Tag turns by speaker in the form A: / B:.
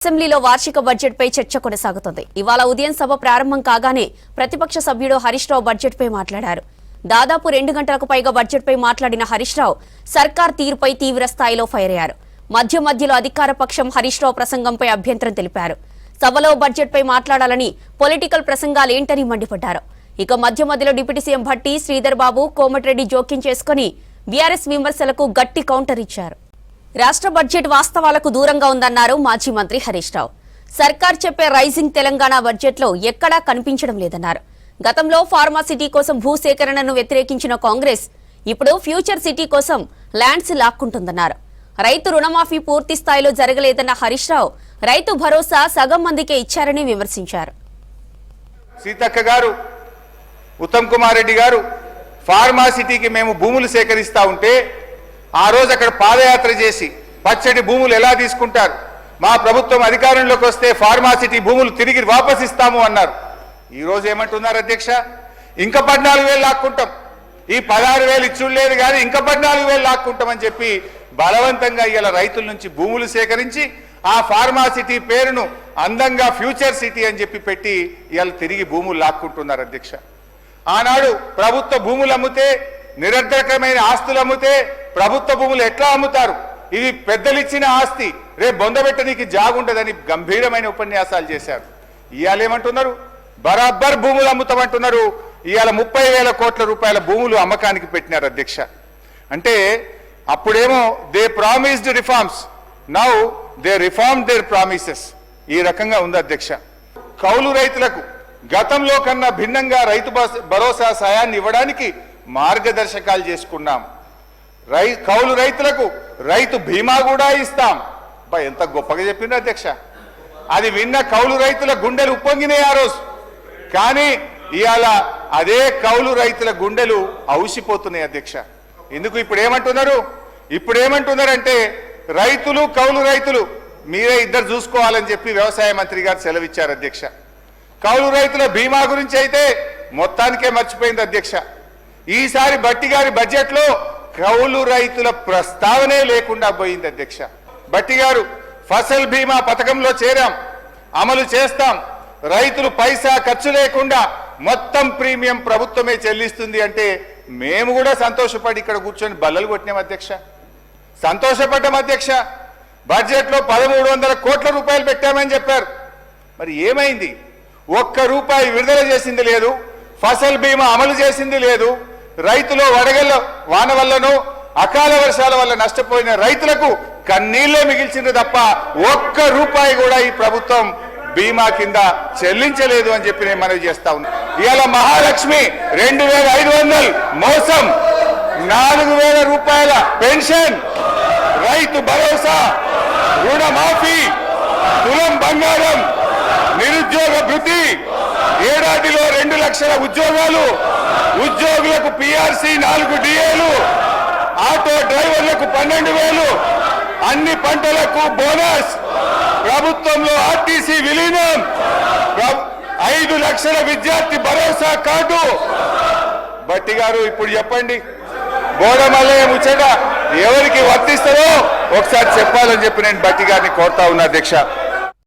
A: అసెంబ్లీలో వార్షిక బడ్జెట్పై చర్చ కొనసాగుతోంది. ఇవాళ ఉదయం సభ ప్రారంభం కాగానే ప్రతిపక్ష సభ్యుడు హరీష్ రావు బడ్జెట్పై మాట్లాడారు. దాదాపు 2 గంటలకు పైగా బడ్జెట్పై మాట్లాడిన హరీష్ రావు సర్కార్ తీరుపై తీవ్ర స్థాయిలో ఫైర్ అయ్యారు. మధ్యలో అధికార పక్షం హరీష్ రావు ప్రసంగంపై అభ్యంతరం తెలిపారు. సభలో బడ్జెట్పై మాట్లాడాలని పొలిటికల్ ప్రసంగాలేంటని మండిపడ్డారు. ఇక మధ్యలో డిప్యూటీ సీఎం భట్టి, శ్రీధర్ బాబు, కోమటిరెడ్డి జోక్యం చేసుకుని బీఆర్ఎస్ విమర్శలకు గట్టి కౌంటర్ ఇచ్చారు. రాష్ట్ర బడ్జెట్ వాస్తవాలకు దూరంగా ఉందన్నారు మాజీ మంత్రి హరీష్ రావు. సర్కార్ చెప్పే రైజింగ్ తెలంగాణ బడ్జెట్లో ఎక్కడా కనిపించడం లేదన్నారు. గతంలో ఫార్మా సిటీ కోసం భూసేకరణను వ్యతిరేకించిన కాంగ్రెస్ ఇప్పుడు ఫ్యూచర్ సిటీ కోసం ల్యాండ్స్ లాక్కుంటుందన్నారు. రైతు రుణమాఫీ పూర్తి స్థాయిలో జరగలేదన్న హరీష్ రావు రైతు భరోసా సగం మందికే ఇచ్చారని విమర్శించారు.
B: సీతక్క గారు, ఉత్తమ్ కుమార్ రెడ్డి గారు ఫార్మా సిటీకి మేము భూములు సేకరిస్తా ఉంటే ఆ రోజు అక్కడ పాదయాత్ర చేసి పచ్చటి భూములు ఎలా తీసుకుంటారు, మా ప్రభుత్వం అధికారంలోకి వస్తే ఫార్మా సిటీ భూములు తిరిగి వాపస్ ఇస్తాము అన్నారు. ఈ రోజు ఏమంటున్నారు అధ్యక్ష? ఇంకా 14,000 లాక్కుంటాం, ఈ 16,000 ఇచ్చులేదు కానీ ఇంకా 14,000 లాక్కుంటామని చెప్పి బలవంతంగా ఇలా రైతుల నుంచి భూములు సేకరించి ఆ ఫార్మా సిటీ పేరును అందంగా ఫ్యూచర్ సిటీ అని చెప్పి పెట్టి ఇవాళ తిరిగి భూములు లాక్కుంటున్నారు అధ్యక్ష. ఆనాడు ప్రభుత్వ భూములు అమ్మితే, నిరర్ధకమైన ఆస్తులు అమ్మితే ప్రభుత్వ భూములు ఎట్లా అమ్ముతారు, ఇది పెద్దలిచ్చిన ఆస్తి, రేపు బొందబెట్టడానికి జాగుండదని గంభీరమైన ఉపన్యాసాలు చేశారు. ఇవాళ ఏమంటున్నారు? బరాబర్ భూములు అమ్ముతామంటున్నారు. ఇవాళ 30,000 కోట్ల రూపాయల భూములు అమ్మకానికి పెట్టినారు అధ్యక్ష. అంటే అప్పుడేమో they promised reforms, now they reform there promises. ఈ రకంగా ఉంది అధ్యక్ష. కౌలు రైతులకు గతంలో కన్నా భిన్నంగా రైతు భరోసా సాయాన్ని ఇవ్వడానికి మార్గదర్శకాలు చేసుకున్నాం. కౌలు రైతులకు రైతు బీమా కూడా ఇస్తాం. ఎంత గొప్పగా చెప్పిండ్రు అధ్యక్ష. అది విన్న కౌలు రైతుల గుండెలు ఉప్పొంగినాయి ఆ రోజు. కానీ ఇవాళ అదే కౌలు రైతుల గుండెలు ఔసిపోతున్నాయి అధ్యక్ష. ఎందుకు? ఇప్పుడు ఏమంటున్నారంటే రైతులు కౌలు రైతులు మీరే ఇద్దరు చూసుకోవాలని చెప్పి వ్యవసాయ మంత్రి గారు సెలవిచ్చారు అధ్యక్ష. కౌలు రైతుల బీమా గురించి అయితే మొత్తానికే మర్చిపోయింది అధ్యక్ష. ఈసారి భట్టి గారి బడ్జెట్లో కౌలు రైతుల ప్రస్తావనే లేకుండా పోయింది అధ్యక్ష. భట్టి గారు ఫసల్ బీమా పథకంలో చేరాం, అమలు చేస్తాం, రైతులు పైసా ఖర్చు లేకుండా మొత్తం ప్రీమియం ప్రభుత్వమే చెల్లిస్తుంది అంటే మేము కూడా సంతోషపడి ఇక్కడ కూర్చొని బల్లలు కొట్టినాం అధ్యక్ష. సంతోషపడ్డాం అధ్యక్ష. బడ్జెట్లో 1,300 కోట్ల రూపాయలు పెట్టామని చెప్పారు. మరి ఏమైంది? 1 రూపాయి విడుదల చేసింది లేదు, ఫసల్ బీమా అమలు చేసింది లేదు. రైతులు వడగళ్ళ వాన వల్లనో అకాల వర్షాల వల్ల నష్టపోయిన రైతులకు కన్నీళ్లే మిగిల్చింది తప్ప 1 రూపాయి కూడా ఈ ప్రభుత్వం బీమా కింద చెల్లించలేదు అని చెప్పి నేను మనవి చేస్తా ఉన్నా. ఇవాళ మహాలక్ష్మి 2,500 మోసం, 4,000 రూపాయల పెన్షన్, రైతు భరోసా, రుణమాఫీ, తులం బంగారం, నిరుద్యోగ భృతి, ఏడాదిలో 2 లక్షల ఉద్యోగాలు, ఉద్యోగులకు పిఆర్సీ 4 డిఏలు, ఆటో డ్రైవర్లకు 12,000, అన్ని పంటలకు బోనస్, ప్రభుత్వంలో ఆర్టీసీ విలీనం, 5 లక్షల విద్యార్థి భరోసా కార్డు. భట్టి గారు ఇప్పుడు చెప్పండి, బోడమల్లయ్య ముచ్చట ఎవరికి వర్తిస్తారో ఒకసారి చెప్పాలని చెప్పి నేను భట్టి గారిని కోరుతా ఉన్నా అధ్యక్ష.